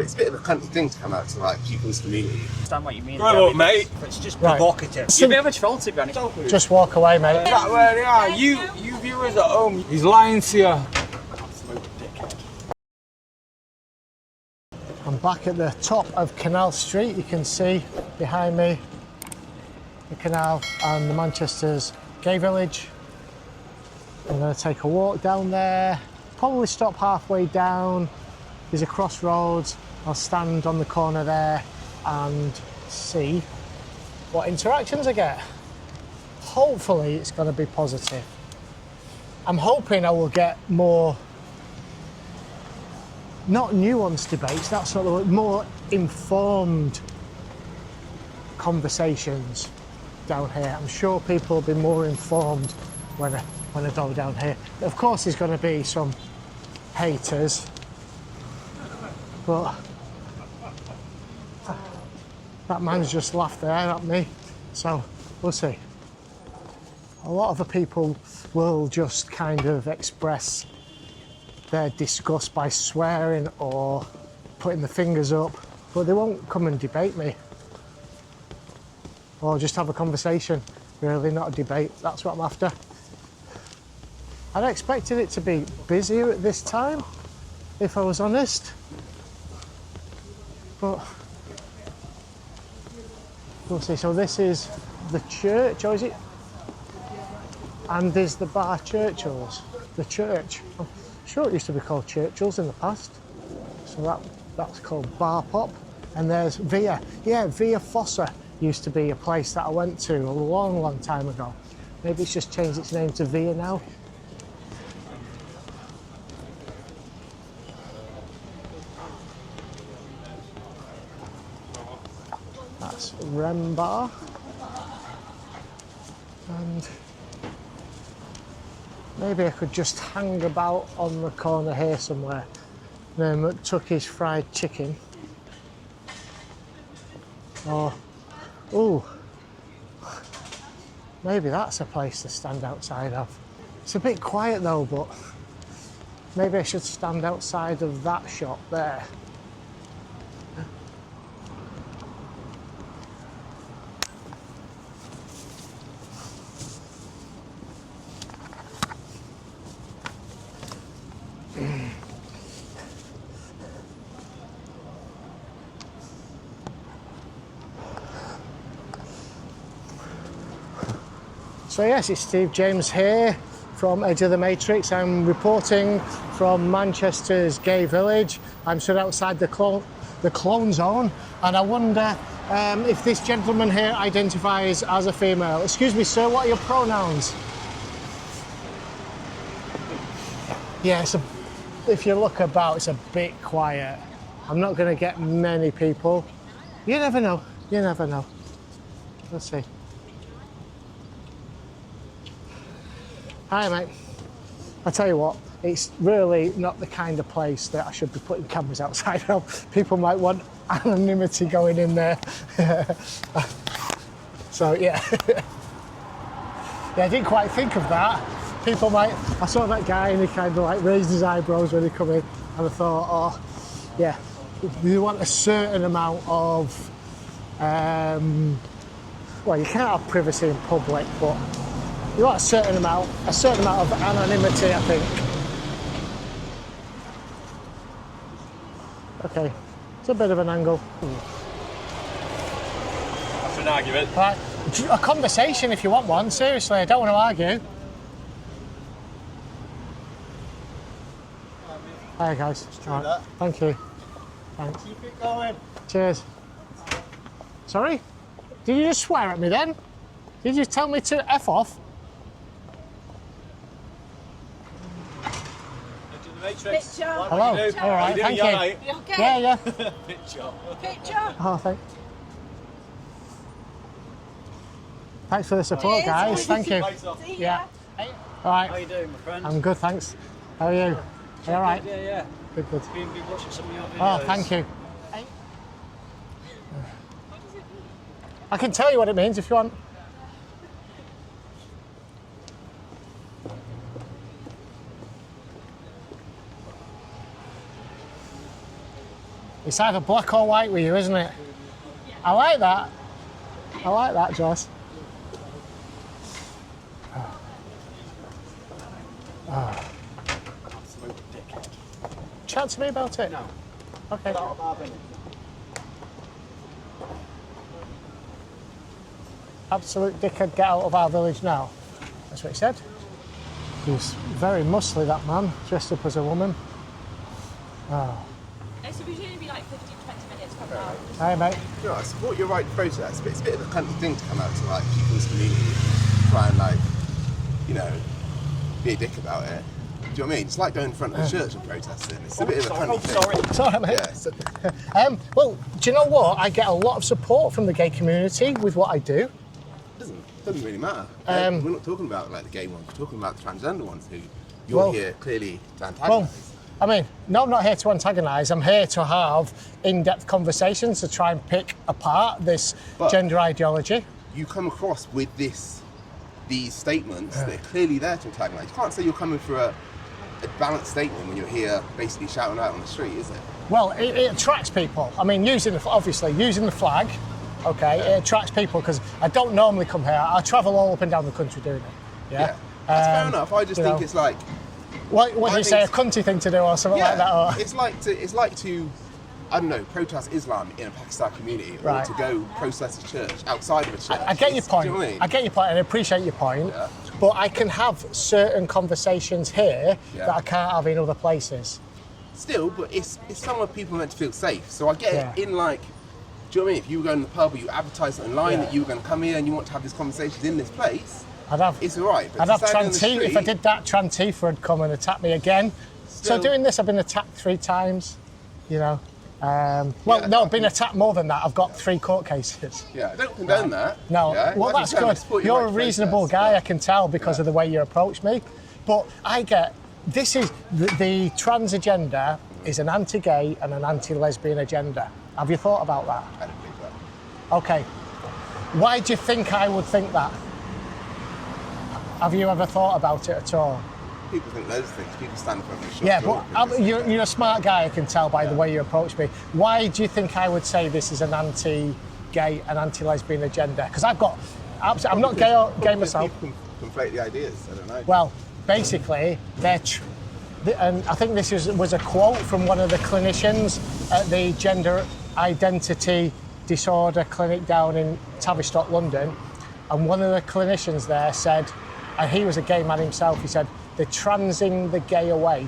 It's a bit of a cunty thing to come out to like people's community. I understand what you mean. Grow up, mate. It's just Right. provocative. You're a bit of a troll, to be honest. Just walk away, mate. That where they are. You viewers at home. He's lying to you. Absolute dickhead. I'm back at the top of Canal Street. You can see behind me the canal and the Manchester's gay village. I'm going to take a walk down there, probably stop halfway down. There's a crossroads. I'll stand on the corner there and see what interactions I get. Hopefully it's going to be positive. I'm hoping I will get more, not nuanced debates, that's not the word, more informed conversations down here. I'm sure people will be more informed when I go down here. Of course there's going to be some haters, but that man's just laughed there at me, so we'll see. A lot of the people will just kind of express their disgust by swearing or putting the fingers up, but they won't come and debate me. Or just have a conversation, really, not a debate. That's what I'm after. I'd expected it to be busier at this time, if I was honest. But we'll see. So this is the church, or is it? And there's the bar Churchill's. The church. I'm sure it used to be called Churchill's in the past. So that's called Bar Pop. And there's Via. Yeah, Via Fossa used to be a place that I went to a long, long time ago. Maybe it's just changed its name to Via now. That's Rem Bar. And maybe I could just hang about on the corner here somewhere. Near McTucky's Fried Chicken. Or, ooh, maybe that's a place to stand outside of. It's a bit quiet though, but maybe I should stand outside of that shop there. So yes, it's Steve James here from Edge of the Matrix. I'm reporting from Manchester's gay village. I'm stood outside the clone zone, and I wonder if this gentleman here identifies as a female. Excuse me, sir, what are your pronouns? Yeah, if you look about, it's a bit quiet. I'm not going to get many people. You never know, you never know. Let's see. Hi mate, I tell you what, it's really not the kind of place that I should be putting cameras outside of. People might want anonymity going in there. So yeah. Yeah, I didn't quite think of that. People might, I saw that guy and he kind of like raised his eyebrows when he come in, and I thought, oh yeah, you want a certain amount of, well, you can't have privacy in public, but you want a certain amount of anonymity, I think. Okay, it's a bit of an angle. After an argument. Right, a conversation if you want one, seriously, I don't want to argue. Hi guys. Right. Thank you. Thanks. Keep it going. Cheers. Sorry? Did you just swear at me then? Did you tell me to F off? Picture. Hello. All right. Thank you. You okay? Yeah, yeah. Picture. Oh, thanks for the support, guys. Thank you. Yeah. All right. How you doing, my friend? I'm good, thanks. How are you? Are you all right? Yeah, yeah. Good, good. Been watching some of your videos. Oh, thank you. I can tell you what it means if you want. It's either black or white with you, isn't it? I like that. I like that, Joss. Absolute dickhead. Chat to me about it. No. Okay. Absolute dickhead, get out of our village now. That's what he said. He was very muscly, that man, dressed up as a woman. Oh. So we should only be like 15, 20 minutes from now. Hey, mate. You know, I support your right to protest, but it's a bit of a cunty thing to come out to like people's community, try and like, you know, be a dick about it. Do you know what I mean? It's like going in front of the church and protesting. It's a bit of a cunty thing. Sorry. It's all right, mate. Yeah, so, Well, do you know what? I get a lot of support from the gay community with what I do. it doesn't really matter. We're not talking about like the gay ones. We're talking about the transgender ones who you're here clearly to antagonise. Well, I mean, no, I'm not here to antagonise. I'm here to have in-depth conversations to try and pick apart this gender ideology. You come across with these statements that are clearly there to antagonise. You can't say you're coming for a balanced statement when you're here basically shouting out on the street, is it? Well, it attracts people. I mean, obviously using the flag, okay, it attracts people because I don't normally come here. I travel all up and down the country doing it. Yeah, that's fair enough. I just think it's like. What do you say? A cunty thing to do or something like that? Or? It's like to, I don't know, protest Islam in a Pakistan community, or to go protest a church outside of a church. I get your point. Do you know what I mean? I get your point, and I appreciate your point. Yeah. But I can have certain conversations here that I can't have in other places. Still, but it's somewhere people are meant to feel safe. So I get it in like, do you know what I mean? If you were going to the pub or you advertised online that you were going to come here and you want to have these conversations in this place, it's all right. But I'd have Trantifa. If I did that, Trantifa would come and attack me again. So doing this, I've been attacked 3 times, you know. I've been attacked more than that. I've got 3 court cases. Yeah, I don't condone that. No, well, that's good. You're a reasonable guy, I can tell, because of the way you approach me. But this is, the trans agenda is an anti-gay and an anti-lesbian agenda. Have you thought about that? I don't believe that. Okay. Why do you think I would think that? Have you ever thought about it at all? People think loads of things. People stand in front of the shop. Yeah, but you're a smart guy, I can tell by the way you approach me. Why do you think I would say this is an anti-gay and anti-lesbian agenda? Because I'm not gay myself. People conflate the ideas, I don't know. Well, basically, and I think this was a quote from one of the clinicians at the Gender Identity Disorder Clinic down in Tavistock, London. And one of the clinicians there said, and he was a gay man himself, he said, they're transing the gay away.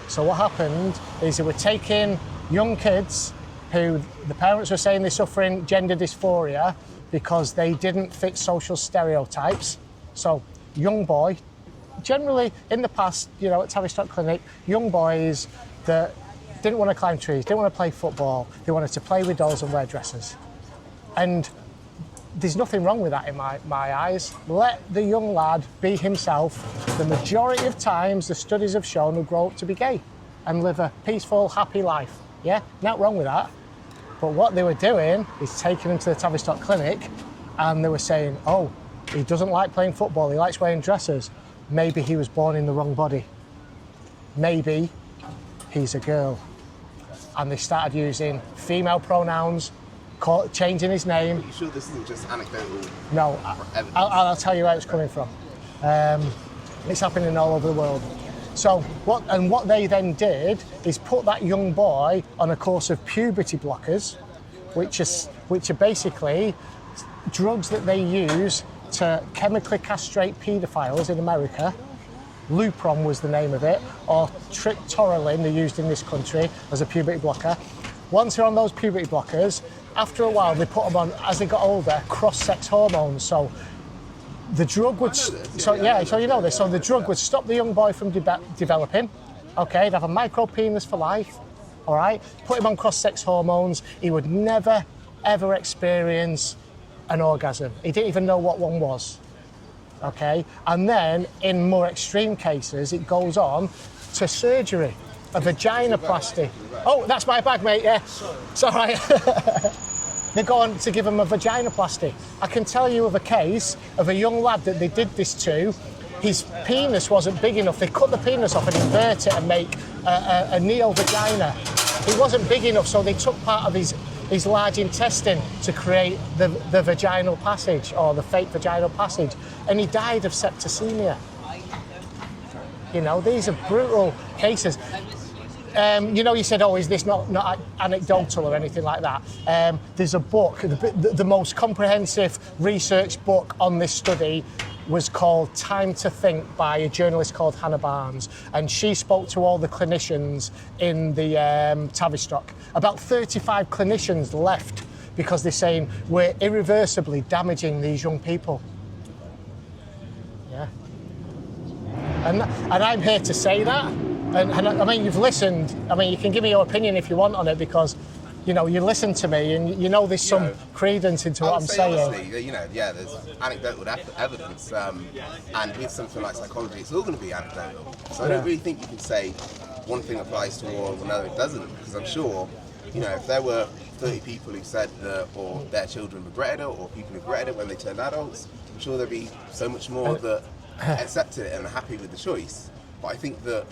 So what happened is they were taking young kids who the parents were saying they're suffering gender dysphoria because they didn't fit social stereotypes. So young boy, generally in the past, you know, at Tavistock Clinic, young boys that didn't want to climb trees, didn't want to play football, they wanted to play with dolls and wear dresses. And there's nothing wrong with that in my eyes. Let the young lad be himself. The majority of times, the studies have shown he'll grow up to be gay and live a peaceful, happy life. Yeah, nothing wrong with that. But what they were doing is taking him to the Tavistock Clinic and they were saying, oh, he doesn't like playing football, he likes wearing dresses. Maybe he was born in the wrong body. Maybe he's a girl. And they started using female pronouns, changing his name. Are you sure this isn't just anecdotal? No, I'll tell you where it's coming from. It's happening all over the world. So what they then did is put that young boy on a course of puberty blockers, which are basically drugs that they use to chemically castrate paedophiles in America. Lupron was the name of it, or triptorelin, they're used in this country as a puberty blocker. Once they're on those puberty blockers, after a while they put them on, as they got older, cross-sex hormones. So the drug would, so you know this. So the drug would stop the young boy from developing. Okay, he'd have a micro penis for life. All right, put him on cross-sex hormones. He would never ever experience an orgasm. He didn't even know what one was. Okay, and then in more extreme cases, it goes on to surgery, a vaginoplasty. Oh, that's my bag, mate. Yeah, it's all right. They're going to give him a vaginoplasty. I can tell you of a case of a young lad that they did this to. His penis wasn't big enough. They cut the penis off and invert it and make a neo-vagina. he wasn't big enough, so they took part of his large intestine to create the vaginal passage, or the fake vaginal passage, and he died of septicemia. You know, these are brutal cases. You know, you said, oh, is this not anecdotal or anything like that? There's a book, the most comprehensive research book on this study was called Time to Think by a journalist called Hannah Barnes, and she spoke to all the clinicians in the Tavistock. About 35 clinicians left because they're saying we're irreversibly damaging these young people. Yeah. And I'm here to say that. And I mean, you've listened. I mean, you can give me your opinion if you want on it, because, you know, you listen to me and you know there's some credence into what I'm saying. Honestly, you know, yeah, there's anecdotal evidence, and with something like psychology, it's all going to be anecdotal. So I don't really think you can say one thing applies to all, another it doesn't, because I'm sure, you know, if there were 30 people who said that, or their children regretted it, or people who regretted it when they turned adults, I'm sure there'd be so much more that accept it and are happy with the choice. But I think that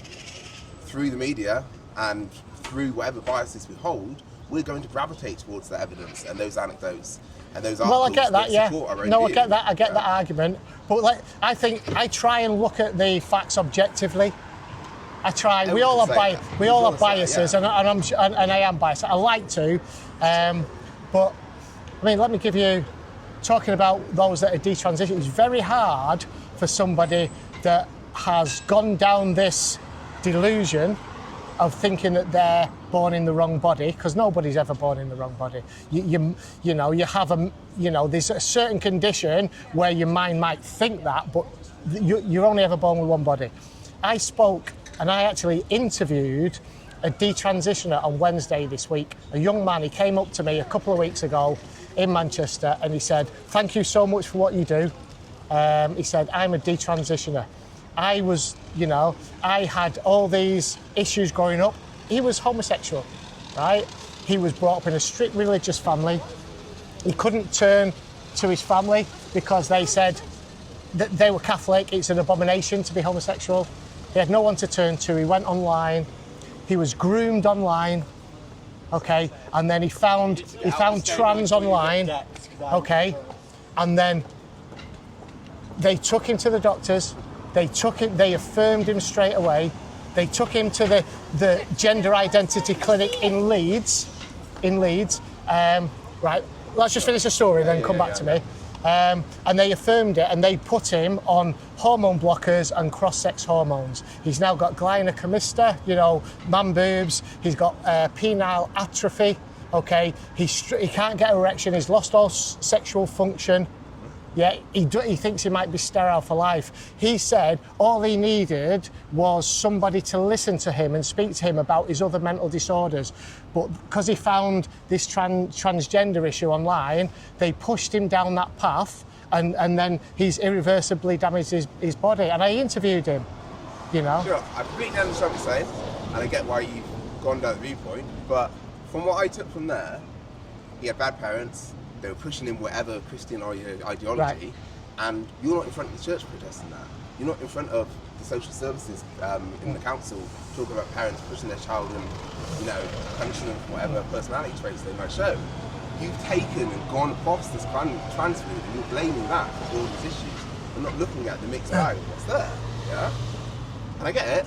through the media and through whatever biases we hold, we're going to gravitate towards the evidence and those anecdotes and those articles. Well, I get that, yeah. No, I get that. I get Yeah. that argument. But like, I think I try and look at the facts objectively. I try. We all have biases, and I am biased. I like to, but I mean, let me give you. Talking about those that are detransitioned, it's very hard for somebody that has gone down this delusion of thinking that they're born in the wrong body, because nobody's ever born in the wrong body. You know, you have there's a certain condition where your mind might think that, but you're only ever born with one body. I spoke and I actually interviewed a detransitioner on Wednesday this week. A young man, he came up to me a couple of weeks ago in Manchester and he said, "Thank you so much for what you do." He said, "I'm a detransitioner. I was, I had all these issues growing up." He was homosexual, right? He was brought up in a strict religious family. He couldn't turn to his family because they said that they were Catholic. It's an abomination to be homosexual. He had no one to turn to. He went online. He was groomed online, okay? And then he found trans online, okay? And then they took him to the doctors. They affirmed him straight away. They took him to the gender identity clinic in Leeds. Right, let's just finish the story, then come back to me. And they affirmed it, and they put him on hormone blockers and cross-sex hormones. He's now got glynocomista, man boobs. He's got penile atrophy, okay? He can't get erection. He's lost all sexual function. Yeah, he thinks he might be sterile for life. He said all he needed was somebody to listen to him and speak to him about his other mental disorders. But because he found this transgender issue online, they pushed him down that path, and then he's irreversibly damaged his body. And I interviewed him, Sure, I completely understand what you're saying, and I get why you've gone down the viewpoint, but from what I took from there, he had bad parents. They were pushing him whatever Christian ideology, right. And you're not in front of the church protesting that. You're not in front of the social services in the council talking about parents pushing their child and, punishing them for whatever personality traits they might show. You've taken and gone past this kind of trans food, and you're blaming that for all these issues, and not looking at the mixed bag of what's there. Yeah, and I get it.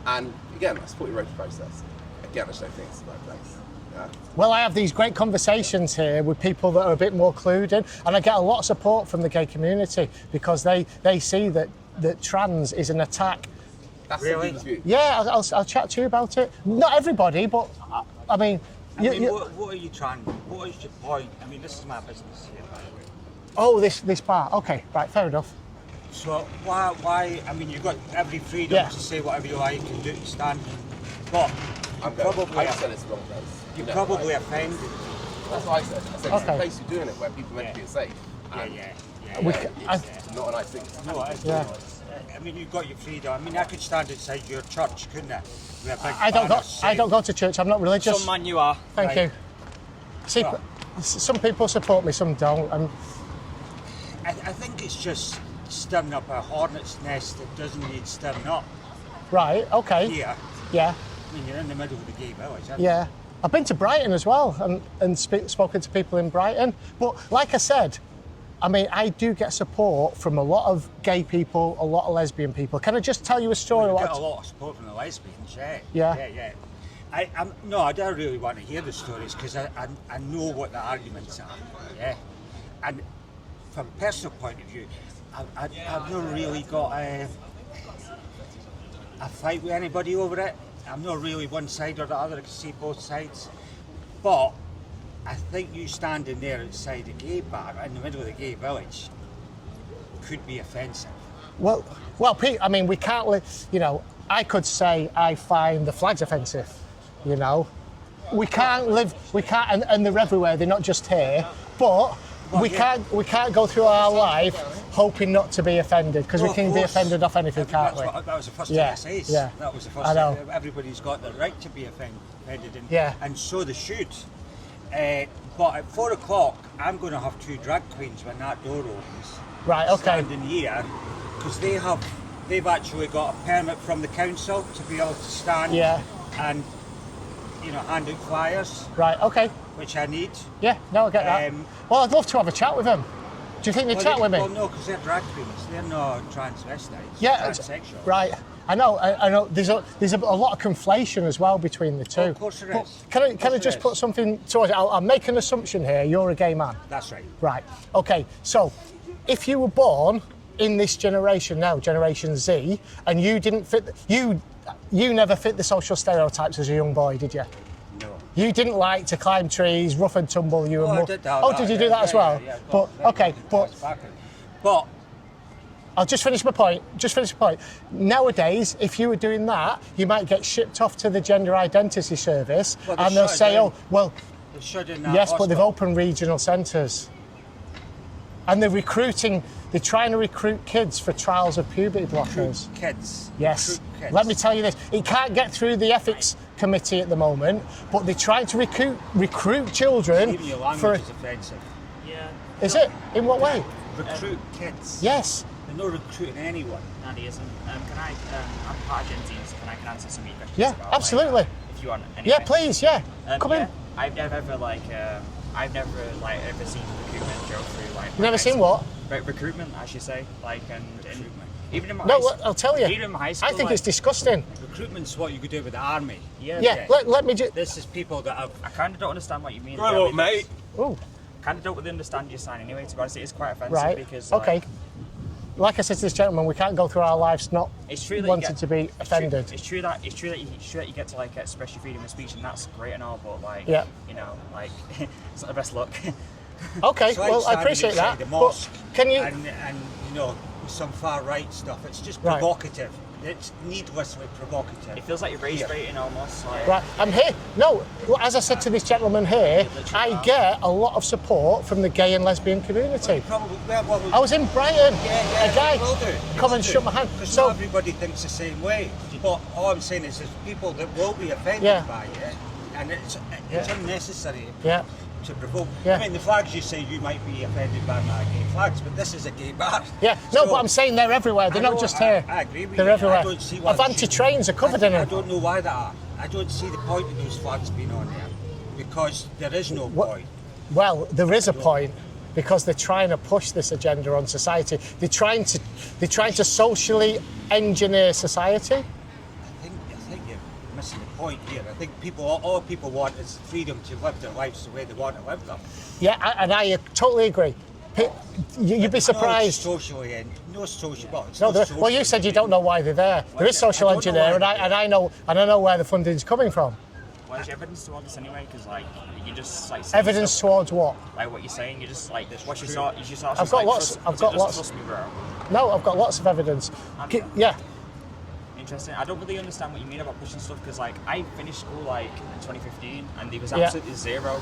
And again, I support your own process. Again, I just don't think it's the right place. Yeah. Well, I have these great conversations here with people that are a bit more clued in, and I get a lot of support from the gay community because they see that trans is an attack. That's really? Yeah, I'll chat to you about it. Not everybody, but I mean... What are you trying... What is your point? I mean, this is my business here, by the way. Oh, this bar. Okay, right, fair enough. So why... I mean, you've got every freedom to say whatever you like and do stand, but... I said it's the wrong place. You're probably offended. That's what I said. I said it's the place you're doing it where people meant to be safe. It's not a nice thing. No, I mean, you've got your freedom. I mean, I could stand inside your church, couldn't I? I don't go to church. I'm not religious. Some man you are. Thank you. See, some people support me, some don't. I think it's just stirring up a hornet's nest that doesn't need stirring up. Right. Okay. Here. Yeah. I mean, you're in the middle of the gay village, aren't Yeah. I've been to Brighton as well and spoken to people in Brighton. But like I said, I mean, I do get support from a lot of gay people, a lot of lesbian people. Can I just tell you a story? you? You get a lot of support from the lesbians, yeah. Yeah. Yeah. I don't really want to hear the stories because I know what the arguments are, yeah. And from a personal point of view, I've not really got a fight with anybody over it. I'm not really one side or the other. I can see both sides. But I think you standing there outside a gay bar in the middle of the gay village could be offensive. Well, Pete, I mean, we can't you know, I could say I find the flags offensive, you know. We can't, and they're everywhere, they're not just here, but we can't go through our life hoping not to be offended, because we can be offended off anything, can't we? That was the first thing I said. Yeah. That was the first I know. thing. Everybody's got the right to be offended, Yeah. and so they should. But at 4 o'clock, I'm going to have 2 drag queens when that door opens. Right, okay. Standing here, because they've actually got a permit from the council to be able to stand and, you know, hand out flyers. Right, okay. Which I need. Yeah, no, I get that. Well, I'd love to have a chat with them. Do you think they'd chat with me? Well, no, because they're drag queens. They're not transvestites. Yeah, transsexual. Right. I know. There's a lot of conflation as well between the two. Oh, of course there But is. Can I just put something towards it? I'll make an assumption here. You're a gay man. That's right. Right. Okay. So, if you were born in this generation now, Generation Z, and you didn't fit, you never fit the social stereotypes as a young boy, did you? No. You didn't like to climb trees, rough and tumble. I did that. Oh, did you do that as well? Yeah, but okay, but I'll just finish my point. Nowadays, if you were doing that, you might get shipped off to the gender identity service, and they'll say, "Oh, well, yes, but they've opened regional centres, and they're trying to recruit kids for trials of puberty blockers." Kids. Yes. Recruit kids. Let me tell you this: it can't get through the ethics committee at the moment, but they're trying to recruit children. Even your language is offensive. Yeah. Is it? In what way? Recruit kids. Yes. They're not recruiting anyone. No, he isn't. I'm part of Gen Z, so can I answer some of your questions? Yeah, about, absolutely. Like, if you want. Anyway. Yeah, please. Yeah. Come in. I've never ever seen recruitment go through like. You've never seen what? Recruitment, I should say. Like and even in my I'll tell you. Even in my high school, I think it's disgusting. Recruitment's what you could do with the army. Yeah. Let me just. This is people that have. I kind of don't understand what you mean. Grow up, mate. Oh. Kind of don't really understand your sign anyway. To be honest, it is quite offensive Right. because. Okay. Like I said to this gentleman, we can't go through our lives not wanting to be offended. It's true that you get to like express your freedom of speech, and that's great and all, but like, you know, like it's not the best look. Okay, So well, I appreciate that. The mosque but can you? And you know, some far right stuff. It's just provocative. It's needlessly provocative. It feels like you're race baiting almost. Like, Right, I'm here. No, as I said to this gentleman here, I get a lot of support from the gay and lesbian community. Probably. I was in Brighton. Yeah, a guy will do. come and shook my hand. Because So not everybody thinks the same way. But all I'm saying is there's people that will be offended by it, and it's unnecessary to provoke. Yeah. I mean, the flags you say you might be offended by my gay flags, but this is a gay bar. Yeah, no, but I'm saying they're everywhere. They're not just here. I agree with they're you. everywhere. I don't see why Avanti trains are covered in I them. don't know why they are. I don't see the point of those flags being on there because there is no point. Well, there is a point because they're trying to push this agenda on society. They're trying to socially engineer society. I think you're missing the point here. I think all people want is freedom to live their lives the way they want to live them. Yeah, and I totally agree. You'd be surprised. No social. Well, you said you don't know why they're there. There is social engineering, and I know where the funding's coming from. Well, there's evidence towards this anyway, because like you just like evidence towards what? Like what you're saying, you just like what's your source? I've got lots. Trust me, bro. No, I've got lots of evidence. Yeah. Interesting. I don't really understand what you mean about pushing stuff because like I finished school like in 2015, and there was absolutely zero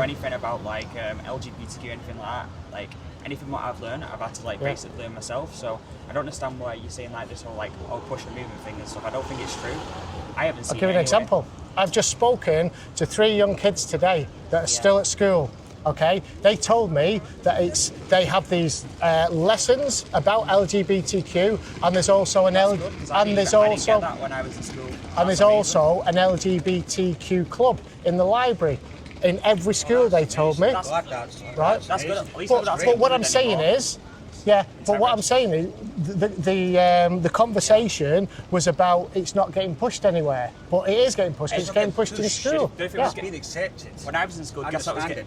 anything about like LGBTQ anything like that. Like anything what I've learned, I've had to like basically learn myself. So I don't understand why you're saying like this whole like push the movement thing and stuff. I don't think it's true. I haven't seen. I'll give you an example. I've just spoken to 3 young kids today that are still at school. Okay, they told me that they have these lessons about LGBTQ, and there's also an I didn't get that when I was in school. and there's also an LGBTQ club in the library. In every school, they told me. Right? That's good. At least But what I'm saying is, what I'm saying is, the conversation was about it's not getting pushed anywhere, but it is getting pushed. It's getting pushed in school. It's being accepted. When I was in school, guess what was getting?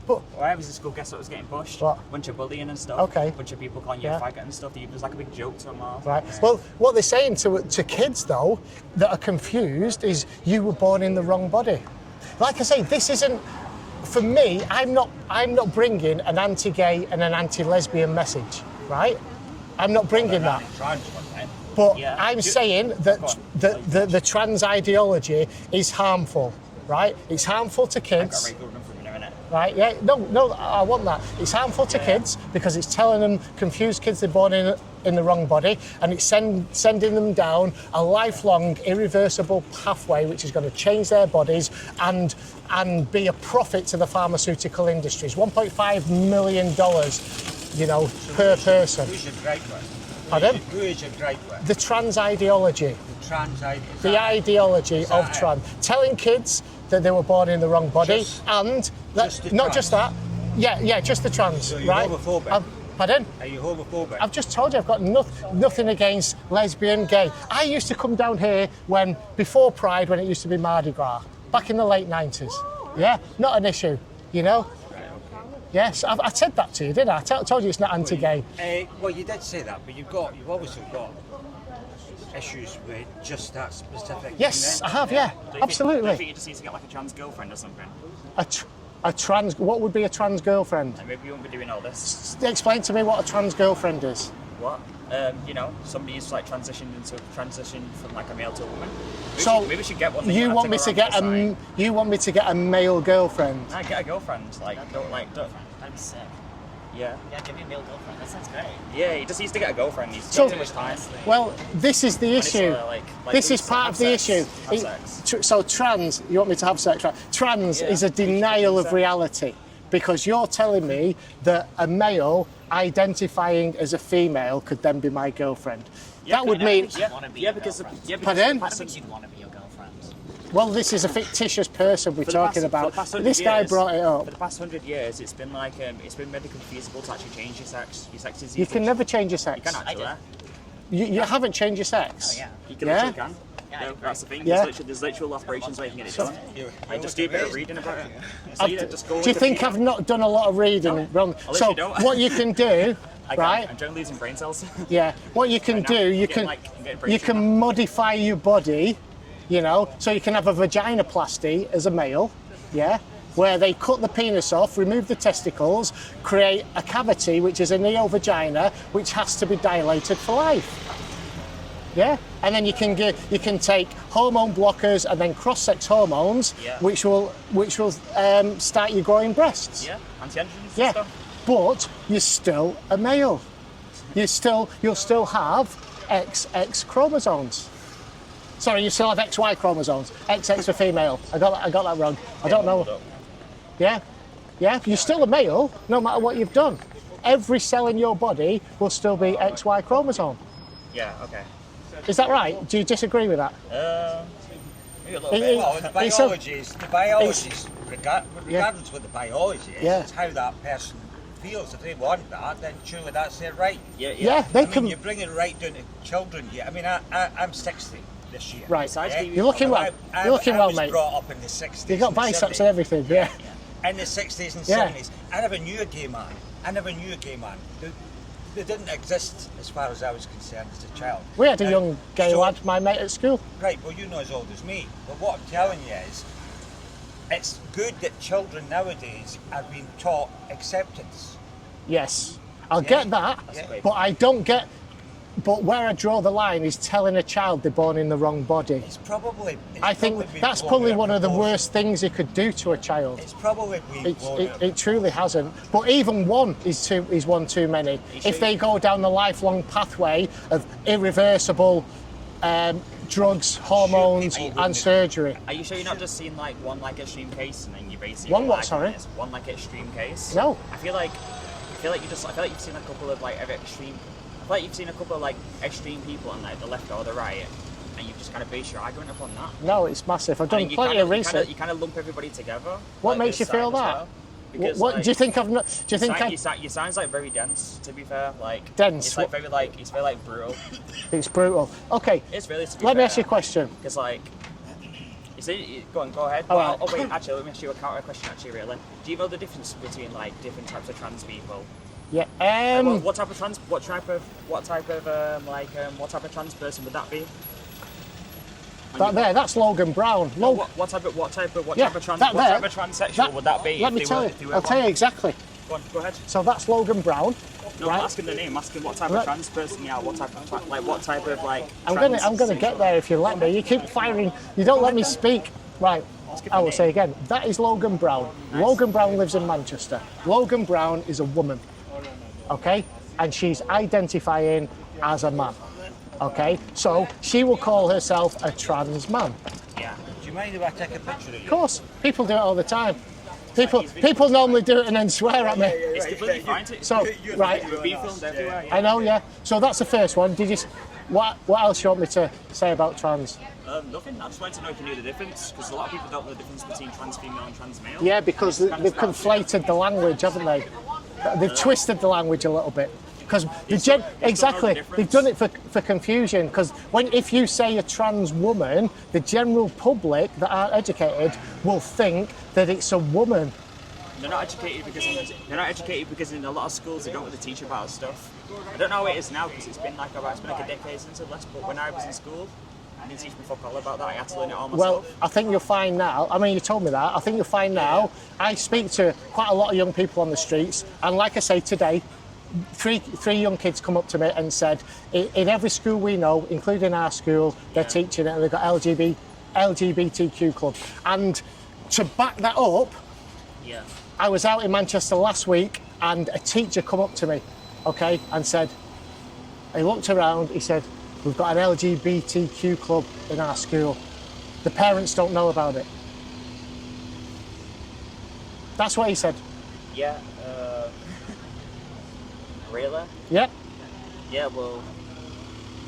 But When I was in school, guess what was getting pushed? What? Bunch of bullying and stuff. Okay. Bunch of people calling you a faggot and stuff. It was like a big joke to them all. right. Well, what they're saying to kids though that are confused is you were born in the wrong body. Like I say, this isn't. For me, I'm not bringing an anti-gay and an anti-lesbian message, right? I'm not bringing that. But Yeah. I'm saying that the trans ideology is harmful, right? It's harmful to Got kids, Ray Goodman from in a minute. right? Yeah, no, I want that. It's harmful to kids because it's telling them confused kids they're born in the wrong body, and it's sending them down a lifelong, irreversible pathway which is going to change their bodies and be a profit to the pharmaceutical industries. $1.5 million, per person. Who's your gripe with? Pardon? Who is your gripe with? The trans ideology. The trans ideology. The ideology Is of that it? trans. Telling kids that they were born in the wrong body, Just- and just the not trans? just that. Yeah, just the trans, So you're right? homophobic? Pardon? Are you homophobic? I've just told you I've got nothing against lesbian, gay. I used to come down here before Pride, when it used to be Mardi Gras, back in the late 90s. Yeah, not an issue, Yes, I said that to you, didn't I? I told you it's not anti-gay. Well, you did say that, but you've obviously got issues with just that specific. Yes, thing I have, yeah, Do you absolutely. think you just need to get like a trans girlfriend or something? A trans, what would be a trans girlfriend? And maybe you won't be doing all this. Explain to me what a trans girlfriend is. What? Somebody who's like transition from like a male to a woman. Maybe we should get one. You want me to get a male girlfriend? Nah, get a girlfriend. Don't. That'd be sick. Yeah. Yeah, give me a male girlfriend. That sounds great. Yeah, he just needs to get a girlfriend. He's So- got too much time. Well, this is the issue. This is part of the issue. Have sex. So trans, you want me to have sex, right? Trans Yeah. is a denial of reality, because you're telling me that a male identifying as a female could then be my girlfriend. That would mean, Because Pardon? I think you'd want to be your girlfriend. well, this is a fictitious person we're For the past- talking about. for the past 100 This guy years- brought it For up. the past 100 years, it's been like it's been medically feasible to actually change your sex. Your sex is You can never change your sex. You can actually. You haven't changed your sex. Oh, yeah. You can Yeah? actually can. Yeah, you That's the thing. Yeah. There's literal operations where you can get it done. I just do a bit of reading about it. So just go Do you think I've not done a lot of reading? Wrong. I'll let So you know. what you can do, I right? I'm trying losing brain cells. Yeah. What you can Right now, do, you I'm getting, can I'm getting brain you tumor. can modify your body, so you can have a vaginoplasty as a male, yeah, where they cut the penis off, remove the testicles, create a cavity which is a neo-vagina, which has to be dilated for life. Yeah, and then you can take hormone blockers and then cross-sex hormones, Yeah. which will start you growing breasts. Yeah, anti-androgens Yeah, and stuff. but you're still a male. You'll still have XX chromosomes. Sorry, you still have XY chromosomes. XX for female. I got that wrong. I don't know. Yeah, you're still a male, no matter what you've done. Every cell in your body will still be XY chromosome. Yeah, okay. Is that right? Do you disagree with that? Maybe a little bit. Well, the It's a- biology is regardless what the biology is, Yeah. it's how that person feels. If they want that, then surely that's their right. Yeah, they I can. mean, you bring it right down to children here. I mean, I'm 60 this year. Right. Besides, Yeah? You're looking well. I You're looking well, was mate. brought up in the 60s. You got and the biceps 70s. and everything. Yeah. In the 60s and Yeah. 70s, I never knew a gay man. They didn't exist as far as I was concerned as a child. We had a young gay so- lad, my mate at school. Right, well, you're not as old as me. But what I'm telling you is, it's good that children nowadays are being taught acceptance. Yes, I'll Yeah. get that, Yeah. but I don't get. But where I draw the line is telling a child they're born in the wrong body. I think that's probably one of the worst things you could do to a child. It's probably been It truly hasn't. But even one is one too many. If they go down the lifelong pathway of irreversible drugs, hormones, and surgery. Are you sure you're not just seeing like one like extreme case and then you basically One what, like, sorry? it's one like extreme case? No. I feel like you've seen a couple of like extreme. I feel like you've seen a couple of like extreme people on like the left or the right, and and you just kind of base your argument upon that. No, it's massive. I've done And you plenty kinda- of research. You kind of lump everybody together. What like makes you this feel side as that? well. Because, What like, do you think I've not? Do you think your sounds like very dense? To be fair, like Dense? It's like very like it's very like brutal. it's brutal? Okay, It's really. To be let me fair, ask you a question. Because like, go ahead. All right. Oh wait, actually, let me ask you a counter question. Actually, really, do you know the difference between like different types of trans people? Yeah. Like, what type of trans person would that be? That's Logan Brown. What type of transsexual would that be? Let me tell you. I'll tell you exactly. Go ahead. So that's Logan Brown. No, right? I'm asking the name. I'm asking what type of trans person you are. What type of like. I'm gonna get there if you let me. You keep firing. You don't let me speak. Right. I will say again. That is Logan Brown. Nice. Logan Brown lives in Manchester. Logan Brown is a woman. Okay, and she's identifying as a man. Okay, so she will call herself a trans man. Yeah. Do you mind if I take a picture of you? Of course, people do it all the time. People normally do it and then swear at me. It's completely fine. So, right. You're being filmed everywhere. Yeah. I know, yeah. So that's the first one. What else you want me to say about trans? Nothing. I just wanted to know if you knew the difference, because a lot of people don't know the difference between trans female and trans male. Yeah, because they've conflated the language, haven't they? They've twisted the language a little bit. Because exactly, they've done it for confusion. Because if you say a trans woman, the general public that aren't educated will think that it's a woman. They're not educated because in a lot of schools they don't really teach about stuff. I don't know how it is now because it's been like a decade since I've left. But when I was in school, I didn't teach me fuck all about that. I had to learn it all myself. Well, I think you'll find now. I mean, you told me that. I think you'll find now. I speak to quite a lot of young people on the streets, and like I say today, three young kids come up to me and said, in every school we know, including our school, they're teaching it, and they've got LGBTQ club. And to back that up, I was out in Manchester last week, and a teacher come up to me, okay, and said, he looked around, he said, we've got an LGBTQ club in our school. The parents don't know about it. That's what he said. Yeah. Really? Yeah. Yeah. Well,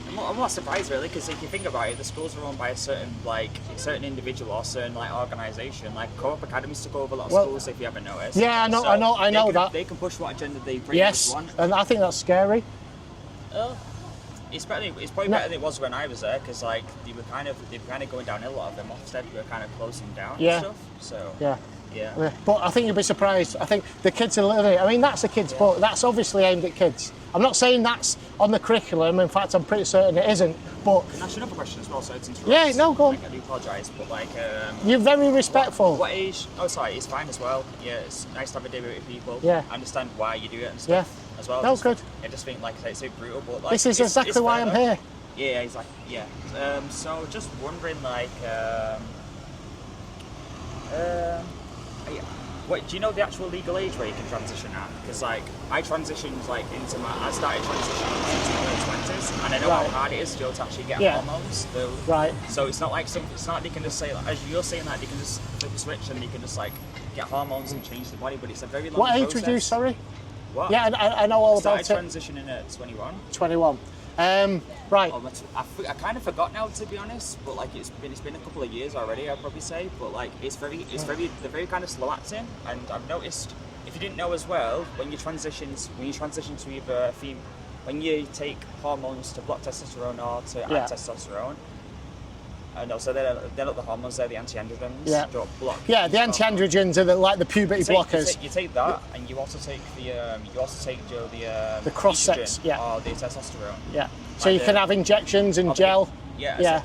I'm not surprised really, because if you think about it, the schools are run by a certain individual or certain organisation. Like Co-op Academies took over a lot of schools, if you haven't noticed. Yeah, I know that. They can push what agenda they bring. Yes, want. and I think that's scary. It's probably better than it was when I was there, because like they were kind of going downhill. A lot of them, Ofsted were kind of closing down and stuff. So yeah. Yeah. But I think you'll be surprised. I think the kids are learning. I mean, that's a kid's book. That's obviously aimed at kids. I'm not saying that's on the curriculum. In fact, I'm pretty certain it isn't. But can I ask you another question as well? So it's interrupt. Yeah, no, go on. I do apologise, but like. You're very respectful. What age? Oh, sorry, it's fine as well. Yeah, it's nice to have a debate with people. Yeah. I understand why you do it and stuff as well. No, good. I just think, like I say, it's so brutal, but like. This is exactly why I'm here. Yeah, exactly. Yeah. So just wondering, like, what do you know the actual legal age where you can transition now? Because like I transitioned like I started transitioning into my early 20s, and I know how hard it is still to actually get hormones. Right. So it's not like it's not they can just say, like, as you're saying that, they can just flip a switch and they can just like get hormones and change the body, but it's a very long process. What age were you? Sorry. What? Yeah, I know all about it. Started transitioning at 21. 21. Right. I kind of forgot now, to be honest, but like it's been a couple of years already, I'd probably say. But like they're very kind of slow acting, and I've noticed, if you didn't know as well, when you transition to either when you take hormones to block testosterone or to add testosterone. No, so they're not the hormones, they're the anti-androgens. Yeah. Don't block. Yeah, the anti-androgens are like the puberty blockers. You take that, and you also take the cross-sex, or the testosterone. Yeah. So you can have injections and gel. Yeah.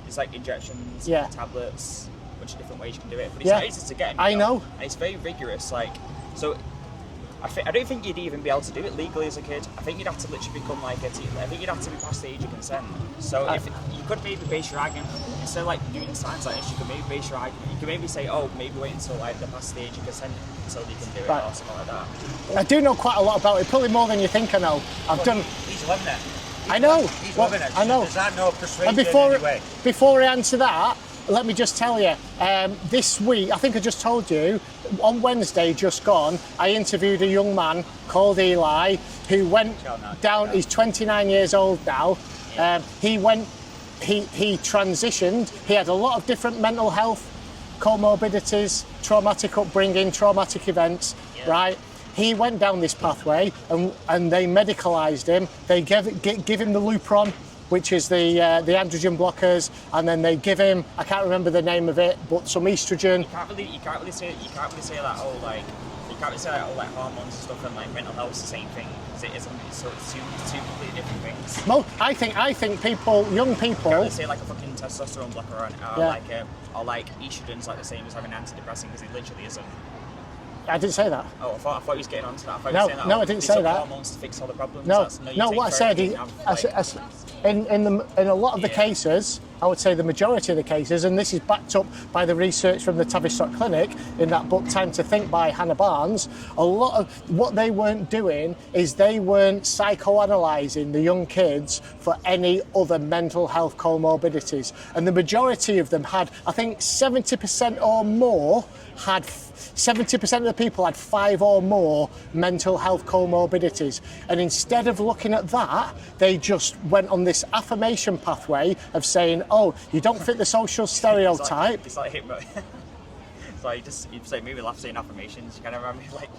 It's like injections, tablets, a bunch of different ways you can do it. But it's not easy to get. I know. And it's very rigorous. Like, so I don't think you'd even be able to do it legally as a kid. I think you'd have to literally become like I think you'd have to be past the age of consent. So if you could maybe base your argument, instead of like doing signs like this, you could maybe base your argument. You could maybe say, oh, maybe wait until like they're past the age of consent so they can do it or something like that. I do know quite a lot about it, probably more than you think I know. He's loving it. I know. He's loving it. I know. Does that not persuade And you in any way? before I answer that, let me just tell you, this week, I think I just told you, on Wednesday just gone, I interviewed a young man called Eli who went down, he's 29 years old now. He went he transitioned. He had a lot of different mental health comorbidities, traumatic upbringing, traumatic events, right? He went down this pathway and they medicalised him. They give him the Lupron, which is the androgen blockers, and then they give him, I can't remember the name of it, but some estrogen. You can't really say that hormones and stuff and like mental health is the same thing. It isn't. It's two completely different things. Well, I think people, young people. You can't really say like a fucking testosterone blocker or like estrogen's like the same as having an antidepressant because it literally isn't. I didn't say that. Oh, I thought he was getting onto that. No, I didn't say that. Hormones to fix all the problems. No, what I said is, in a lot of the cases, I would say the majority of the cases, and this is backed up by the research from the Tavistock Clinic in that book Time to Think by Hannah Barnes, a lot of what they weren't doing is they weren't psychoanalyzing the young kids for any other mental health comorbidities. And the majority of them had, I think 70% or more had 70% of the people had 5 or more mental health comorbidities. And instead of looking at that, they just went on this affirmation pathway of saying, oh, you don't fit the social stereotype. It's like you say maybe laugh saying affirmations. You kind of remember like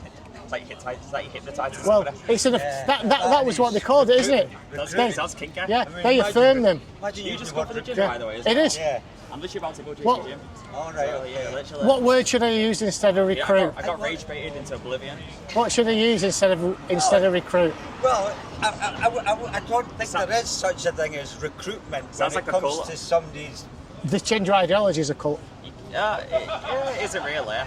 it's like you hypnotise. Well, that was what they called it, isn't it? That's kinky. Yeah, they affirm them. You just go for the gym, by the way. It is. Yeah. I'm literally about to go to All the gym. right. So, yeah, literally. What word should I use instead of recruit? I got rage baited into oblivion. What should I use instead of recruit? Well, I don't think there is such a thing as recruitment Sounds when like it a comes cult. to somebody's. The gender ideology is a cult. Is it really?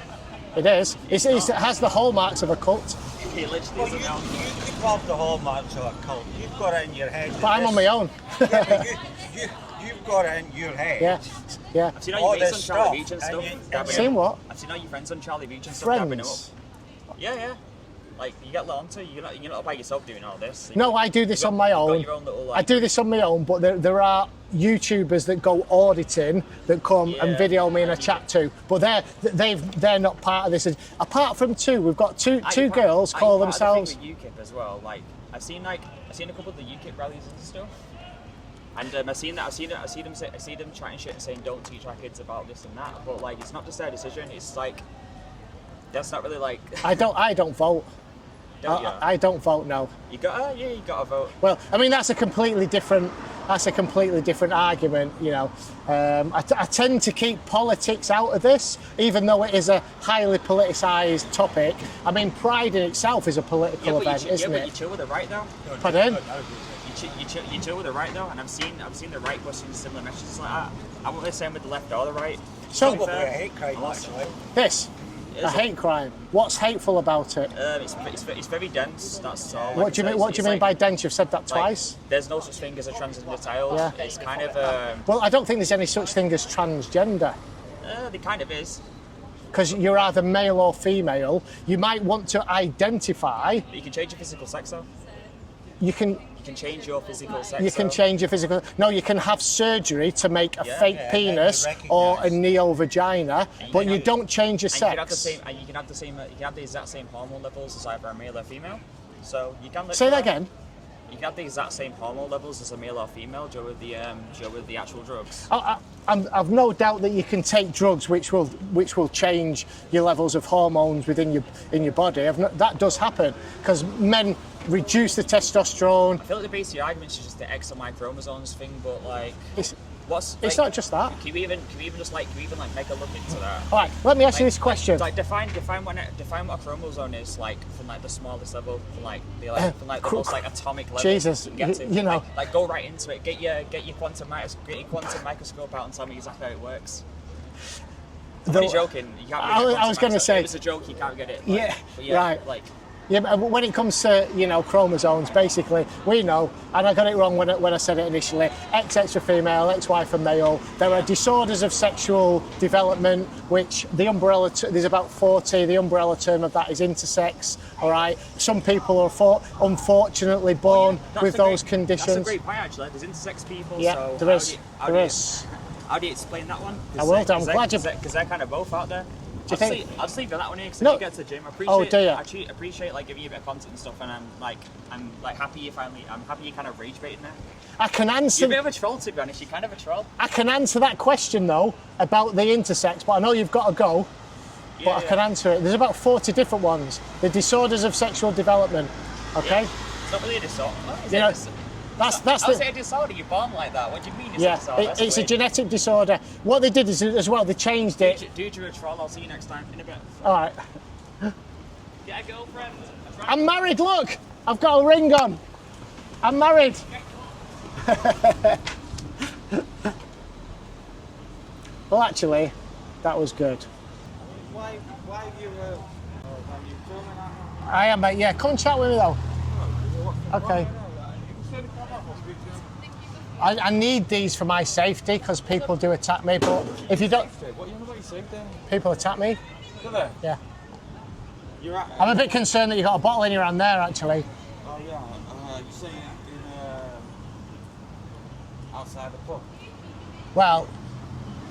It is. It has the hallmarks of a cult. It literally Well, isn't. you love the hallmarks of a cult. You've got it in your head. But I'm on my own. You've got it in your head. Yeah. I've seen all All your mates this on Charlie stuff, Beach and and stuff. you- dabbing Seen up. what? I've seen all your friends on Charlie Beach and stuff. Dabbing up. Friends. Yeah. Like you get let onto. You're not by yourself doing all this. No, I do this on my You've got own. your own little, I do this on my own, but there are YouTubers that go auditing that come and Yeah. video me and I chat to, but they're not part of this. Apart from two, we've got two girls call themselves. With UKIP as well. Like I've seen a couple of the UKIP rallies and stuff. And I see them chatting shit and saying don't teach our kids about this and that. But like it's not just their decision. It's like that's not really like. I don't vote. Don't you? I don't vote. No. You got to vote. Well, I mean that's a completely different argument. You know, I tend to keep politics out of this, even though it is a highly politicised topic. I mean, Pride in itself is a political event, isn't but it? you chill with the right though. Pardon? You chill with the right though, and I've seen the right posting similar messages like that. I won't the same with the left or the right. So Probably a hate crime, actually. this, a hate crime. What's hateful about it? It's very dense. That's all. What do you mean? What do you mean by dense? You've said that twice. There's no such thing as a transgender child. Yeah. It's kind of Well, I don't think there's any such thing as transgender. there kind of is. Because you're either male or female. You might want to identify. But you can change your physical sex though. You can change your physical sex. You can though. change your physical. No, you can have surgery to make a fake Yeah, penis and you or a recognise. neo vagina, but you don't change your And you can have the sex. same. And you can have the exact same hormone levels as either a male or female. So you can. Say that again. You can have the exact same hormone levels as a male or female, Joe, with the actual drugs. I've no doubt that you can take drugs which will change your levels of hormones within your body. That does happen because men reduce the testosterone. I feel like the base of the argument is just the X and Y chromosomes thing, but like, It's it's not just that. Can we even make a look into that? All right, let me ask you this question. Like define what a chromosome is, like from like the smallest level, from like the most like atomic level. Jesus, you can get to. you know. Like go right into it. Get your quantum microscope out and tell me exactly how it works. I'm only joking. You can't really I was going to say. if it's a joke, you can't get it. But Right. Like. Yeah, but when it comes to chromosomes, basically we know, and I got it wrong when I said it initially. XX for female, XY for male. There are disorders of sexual development, which the umbrella there's about 40. The umbrella term of that is intersex. All right. Some people are unfortunately born with those conditions. That's a great point, actually. There's intersex people. Yeah, so there is. How do you explain that one? I will. I'm glad you. Because they're kind of both out there. you think? I'll just leave that one here because No. you get to the gym. I appreciate, Oh, do you? I actually appreciate like giving you a bit of content and stuff, and I'm happy you finally. I'm happy you kind of rage baiting there. I can answer. You're a bit of a troll, to be honest. You're kind of a troll. I can answer that question though about the intersex, but I know you've got to go. But I can answer it. There's about 40 different ones. The disorders of sexual development. Okay. Yeah. It's not really a disorder. You know, that's I'll say a disorder. You're born like that. What do you mean? It's a disorder? it's a genetic disorder. What they did is as well they changed it. Dude, you're a troll. I'll see you next time in a bit. All right. Get a girlfriend. I'm married. Look, I've got a ring on. I'm married. Well, actually, that was good. Why have you filming that? I am, mate. Yeah, come and chat with me though. Okay. I need these for my safety because people do attack me. But if you don't, What you on about your safety? people attack me. Do they? Yeah. You're at. I'm a bit concerned that you got a bottle in your hand there. Actually. Oh yeah. You say outside the pub. Well,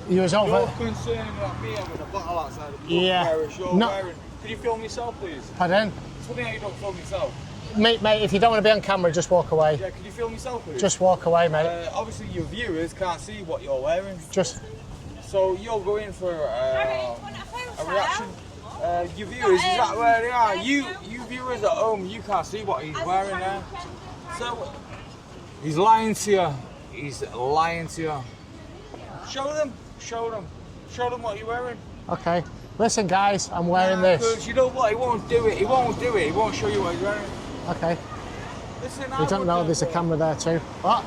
you was over. You're concerned about me having a bottle outside the pub. Yeah. Whereas you're No. wearing. Could you film yourself, please? Pardon? It's funny how you don't film yourself. Mate, if you don't want to be on camera, just walk away. Yeah. Could you film yourself, please? Just walk away, mate. Obviously, your viewers can't see what you're wearing, Just. so you're going for a reaction. Your viewers, is that where they are? You viewers at home, you can't see what he's wearing there. So he's lying to you. He's lying to you. Show them what you're wearing. Okay. Listen, guys, I'm wearing this. Because you know what? He won't do it. He won't show you what he's wearing. Okay. Listen, You don't know there's a camera there too. What?